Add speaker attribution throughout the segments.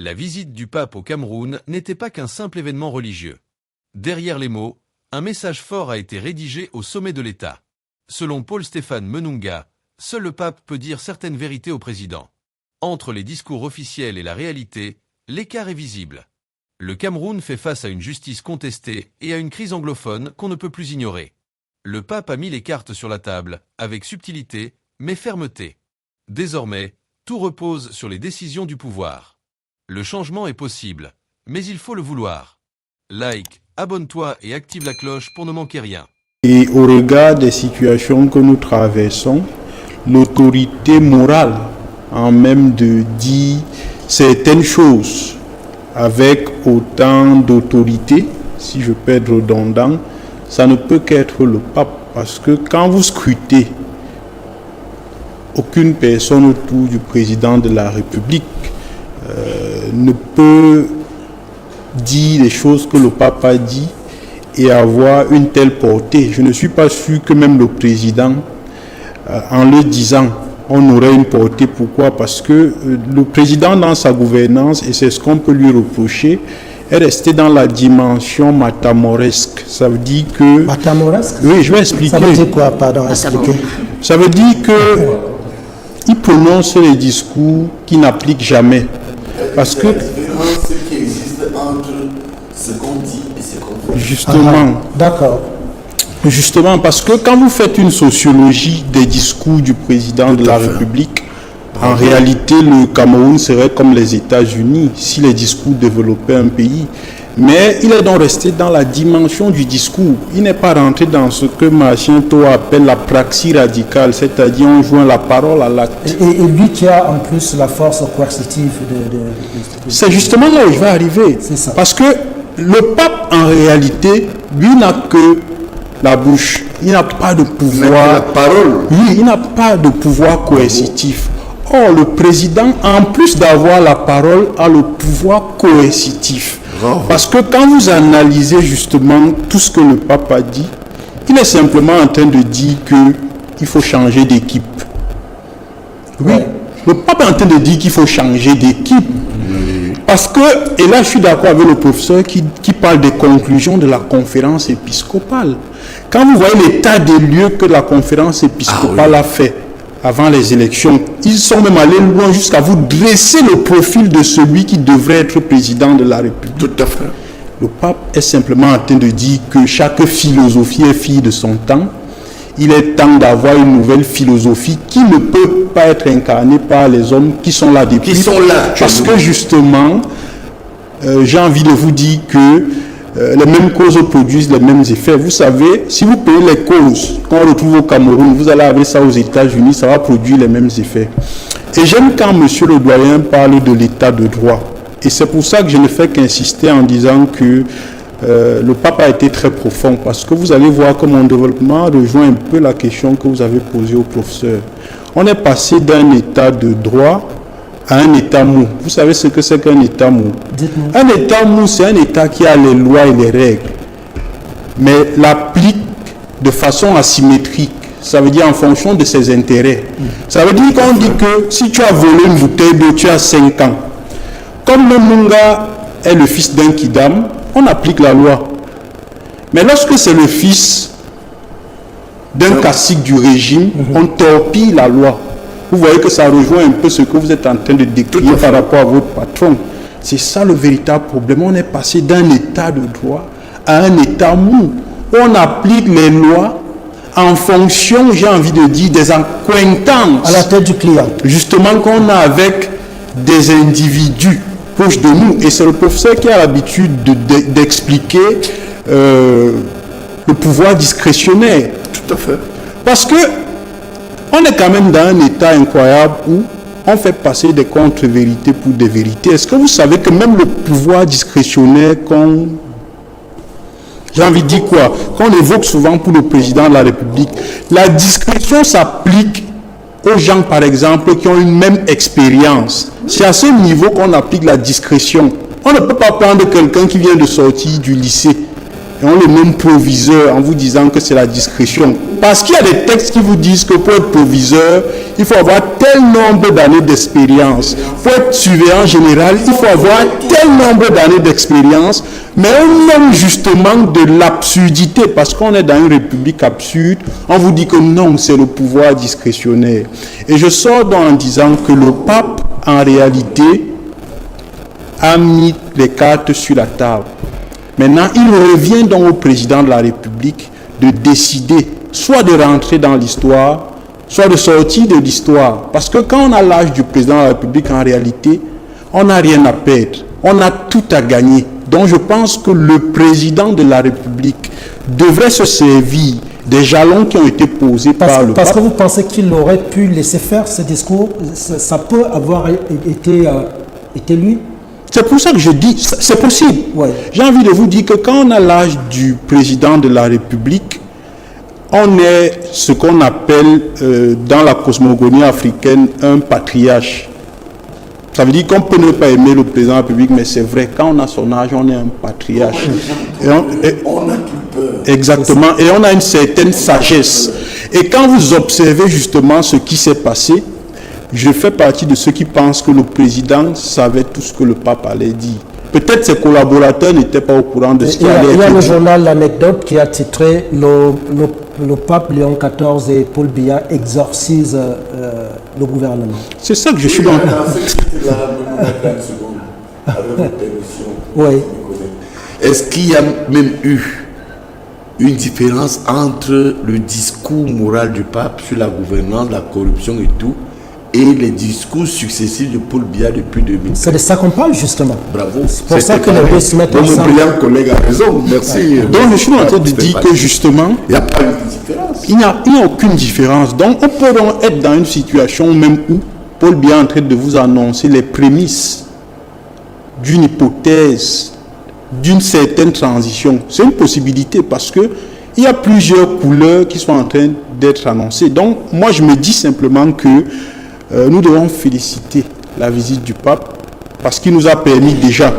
Speaker 1: La visite du pape au Cameroun n'était pas qu'un simple événement religieux. Derrière les mots, un message fort a été rédigé au sommet de l'État. Selon Paul-Stéphane Menunga, seul le pape peut dire certaines vérités au président. Entre les discours officiels et la réalité, l'écart est visible. Le Cameroun fait face à une justice contestée et à une crise anglophone qu'on ne peut plus ignorer. Le pape a mis les cartes sur la table, avec subtilité, mais fermeté. Désormais, tout repose sur les décisions du pouvoir. Le changement est possible, mais il faut le vouloir. Like, abonne-toi et active la cloche pour ne manquer rien.
Speaker 2: Et au regard des situations que nous traversons, l'autorité morale, en même de dire certaines choses avec autant d'autorité, si je peux être redondant, ça ne peut qu'être le pape. Parce que quand vous scrutez, aucune personne autour du président de la République ne peut dire les choses que le pape a dit et avoir une telle portée. Je ne suis pas sûr que même le président, en le disant, on aurait une portée. Pourquoi? Parce que le président, dans sa gouvernance, et c'est ce qu'on peut lui reprocher, est resté dans la dimension matamoresque. Ça veut dire que...
Speaker 3: Matamoresque?
Speaker 2: Oui, je vais expliquer. Ça
Speaker 3: veut dire quoi? Pardon, expliquez.
Speaker 2: Ça veut dire que il prononce les discours qu'il n'applique jamais. Parce que...
Speaker 4: Ce qui existe entre ce qu'on dit et ce qu'on fait.
Speaker 2: Justement.
Speaker 3: D'accord.
Speaker 2: Justement, parce que quand vous faites une sociologie des discours du président de la République, en réalité, le Cameroun serait comme les États-Unis si les discours développaient un pays. Mais il est donc resté dans la dimension du discours. Il n'est pas rentré dans ce que Machinto appelle la praxis radicale, c'est-à-dire on joint la parole à l'acte.
Speaker 3: Et lui qui a en plus la force coercitive de...
Speaker 2: C'est justement là où je vais arriver.
Speaker 3: C'est ça.
Speaker 2: Parce que le pape, en réalité, lui n'a que la bouche. Il n'a pas de pouvoir.
Speaker 4: La parole.
Speaker 2: Oui, il n'a pas de pouvoir coercitif. Or, le président, en plus d'avoir la parole, a le pouvoir coercitif. Parce que quand vous analysez justement tout ce que le pape a dit, il est simplement en train de dire qu'il faut changer d'équipe. Oui, le pape est en train de dire qu'il faut changer d'équipe. Parce que, et là je suis d'accord avec le professeur qui parle des conclusions de la conférence épiscopale. Quand vous voyez l'état des lieux que la conférence épiscopale a fait avant les élections, ils sont même allés loin jusqu'à vous dresser le profil de celui qui devrait être président de la République.
Speaker 4: Tout à fait.
Speaker 2: Le pape est simplement en train de dire que chaque philosophie est fille de son temps. Il est temps d'avoir une nouvelle philosophie qui ne peut pas être incarnée par les hommes qui sont là depuis.
Speaker 4: Qui sont là.
Speaker 2: Parce que justement, j'ai envie de vous dire que les mêmes causes produisent les mêmes effets. Vous savez, si vous prenez les causes qu'on retrouve au Cameroun, vous allez avec ça aux États-Unis, ça va produire les mêmes effets. Et j'aime quand monsieur le doyen parle de l'état de droit. Et c'est pour ça que je ne fais qu'insister en disant que le pape a été très profond, parce que vous allez voir que mon développement rejoint un peu la question que vous avez posée au professeur. On est passé d'un état de droit à un état mou. Vous savez ce que c'est qu'un état mou? Un état mou, c'est un état qui a les lois et les règles, mais l'applique de façon asymétrique. Ça veut dire en fonction de ses intérêts. Ça veut dire qu'on dit que si tu as volé une bouteille d'eau, tu as 5 ans. Comme le Munga est le fils d'un Kidam, on applique la loi. Mais lorsque c'est le fils d'un cacique du régime, on torpille la loi. Vous voyez que ça rejoint un peu ce que vous êtes en train de décrire par rapport à votre patron. C'est ça le véritable problème. On est passé d'un état de droit à un état mou. On applique les lois en fonction, j'ai envie de dire, des accointances.
Speaker 3: À la tête du client.
Speaker 2: Justement, qu'on a avec des individus proches de nous. Et c'est le professeur qui a l'habitude d'expliquer le pouvoir discrétionnaire.
Speaker 4: Tout à fait.
Speaker 2: Parce que on est quand même dans un état incroyable où on fait passer des contre-vérités pour des vérités. Est-ce que vous savez que même le pouvoir discrétionnaire j'ai envie de dire quoi, qu'on évoque souvent pour le président de la République, la discrétion s'applique aux gens, par exemple, qui ont une même expérience. C'est à ce niveau qu'on applique la discrétion. On ne peut pas prendre quelqu'un qui vient de sortir du lycée et on le nomme proviseur en vous disant que c'est la discrétion. Parce qu'il y a des textes qui vous disent que pour être proviseur, il faut avoir tel nombre d'années d'expérience. Pour être surveillant général, il faut avoir tel nombre d'années d'expérience. Mais on nomme justement de l'absurdité, parce qu'on est dans une république absurde. On vous dit que non, c'est le pouvoir discrétionnaire. Et je sors donc en disant que le pape, en réalité, a mis les cartes sur la table. Maintenant, il revient donc au président de la République de décider soit de rentrer dans l'histoire, soit de sortir de l'histoire. Parce que quand on a l'âge du président de la République, en réalité, on n'a rien à perdre. On a tout à gagner. Donc je pense que le président de la République devrait se servir des jalons qui ont été posés par le pape.
Speaker 3: Parce que vous pensez qu'il aurait pu laisser faire ce discours, ça peut avoir été lui?
Speaker 2: C'est pour ça que je dis, c'est possible.
Speaker 3: Ouais.
Speaker 2: J'ai envie de vous dire que quand on a l'âge du président de la République, on est ce qu'on appelle dans la cosmogonie africaine un patriarche. Ça veut dire qu'on peut ne pas aimer le président de la République, mais c'est vrai, quand on a son âge, on est un patriarche.
Speaker 4: On n'a plus peur.
Speaker 2: Exactement, et on a une certaine sagesse. Et quand vous observez justement ce qui s'est passé, je fais partie de ceux qui pensent que le président savait tout ce que le pape allait dire. Peut-être ses collaborateurs n'étaient pas au courant de ce qui allait être dit.
Speaker 3: Il y a le journal L'Anecdote qui a titré le pape Léon XIV et Paul Biya exorcisent le gouvernement.
Speaker 2: C'est ça que je suis dans.
Speaker 4: Dans ce titre-là, une seconde, avec votre permission.
Speaker 3: Oui.
Speaker 4: Est-ce qu'il y a même eu une différence entre le discours moral du pape sur la gouvernance, la corruption et tout, et les discours successifs de Paul Biya depuis 2000?
Speaker 3: C'est de ça qu'on parle justement.
Speaker 4: Bravo.
Speaker 3: C'est pour ça que les deux se mettent
Speaker 4: Mon
Speaker 3: ensemble.
Speaker 4: brillant collègue a raison. Merci.
Speaker 2: Donc je suis en train de dire que justement,
Speaker 4: il n'y a pas de différence.
Speaker 2: il n'y a aucune différence. Donc on peut donc être dans une situation même où Paul Biya est en train de vous annoncer les prémices d'une hypothèse, d'une certaine transition. C'est une possibilité parce que il y a plusieurs couleurs qui sont en train d'être annoncées. Donc moi je me dis simplement que nous devons féliciter la visite du pape parce qu'il nous a permis déjà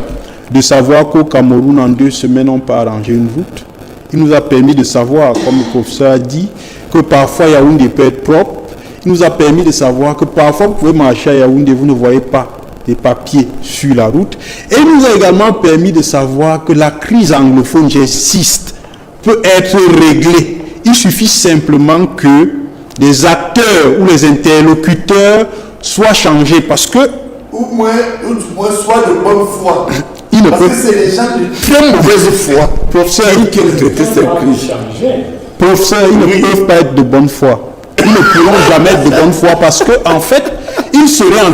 Speaker 2: de savoir qu'au Cameroun, en 2 semaines, on peut arranger une route. Il nous a permis de savoir, comme le professeur a dit, que parfois Yaoundé peut être propre. Il nous a permis de savoir que parfois vous pouvez marcher à Yaoundé, vous ne voyez pas les papiers sur la route. Et il nous a également permis de savoir que la crise anglophone, j'insiste, peut être réglée. Il suffit simplement que les acteurs ou les interlocuteurs soient changés parce que
Speaker 4: Ou du moins soit de bonne foi.
Speaker 2: ils ne
Speaker 4: Parce que
Speaker 2: peuvent,
Speaker 4: c'est les gens de très mauvaise foi
Speaker 2: professeur,
Speaker 4: qui ont traité cette crise.
Speaker 2: professeur, ils ne peuvent pas être de bonne foi. Ils ne pourront jamais être de bonne foi parce que en fait, ils seraient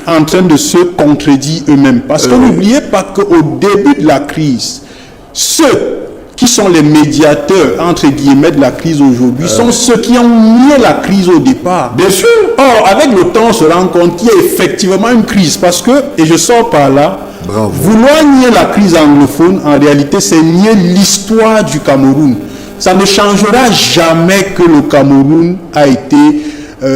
Speaker 2: en train de se contredire eux-mêmes. Parce que n'oubliez pas qu'au début de la crise, ceux qui sont les médiateurs, entre guillemets, de la crise aujourd'hui, sont ceux qui ont nié la crise au départ.
Speaker 4: Bien sûr.
Speaker 2: Or, avec le temps, on se rend compte qu'il y a effectivement une crise. Parce que, et je sors par là,
Speaker 4: Bravo.
Speaker 2: vouloir nier la crise anglophone, en réalité, c'est nier l'histoire du Cameroun. Ça ne changera jamais que le Cameroun a été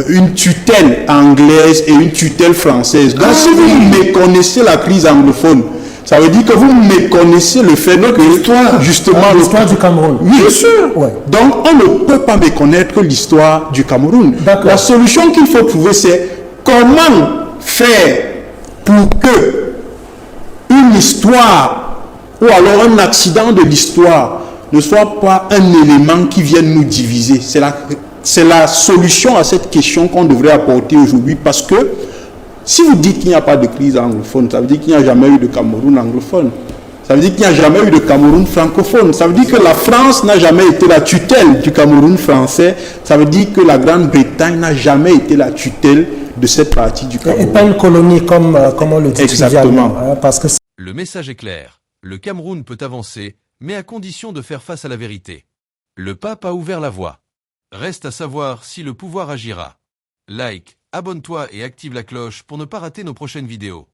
Speaker 2: une tutelle anglaise et une tutelle française. Donc, si vous méconnaissez la crise anglophone, ça veut dire que vous méconnaissez le fait que justement
Speaker 3: L'histoire du Cameroun.
Speaker 2: Oui, bien sûr.
Speaker 3: Ouais.
Speaker 2: Donc on ne peut pas méconnaître l'histoire du Cameroun.
Speaker 3: D'accord.
Speaker 2: La solution qu'il faut trouver, c'est comment faire pour que une histoire ou alors un accident de l'histoire ne soit pas un élément qui vienne nous diviser. C'est la solution à cette question qu'on devrait apporter aujourd'hui parce que si vous dites qu'il n'y a pas de crise anglophone, ça veut dire qu'il n'y a jamais eu de Cameroun anglophone. Ça veut dire qu'il n'y a jamais eu de Cameroun francophone. Ça veut dire que la France n'a jamais été la tutelle du Cameroun français. Ça veut dire que la Grande-Bretagne n'a jamais été la tutelle de cette partie du Cameroun.
Speaker 3: Et pas une colonie comme on le dit
Speaker 2: Exactement.
Speaker 3: trivialement, hein, parce que
Speaker 1: Le message est clair. Le Cameroun peut avancer, mais à condition de faire face à la vérité. Le pape a ouvert la voie. Reste à savoir si le pouvoir agira. Like, abonne-toi et active la cloche pour ne pas rater nos prochaines vidéos.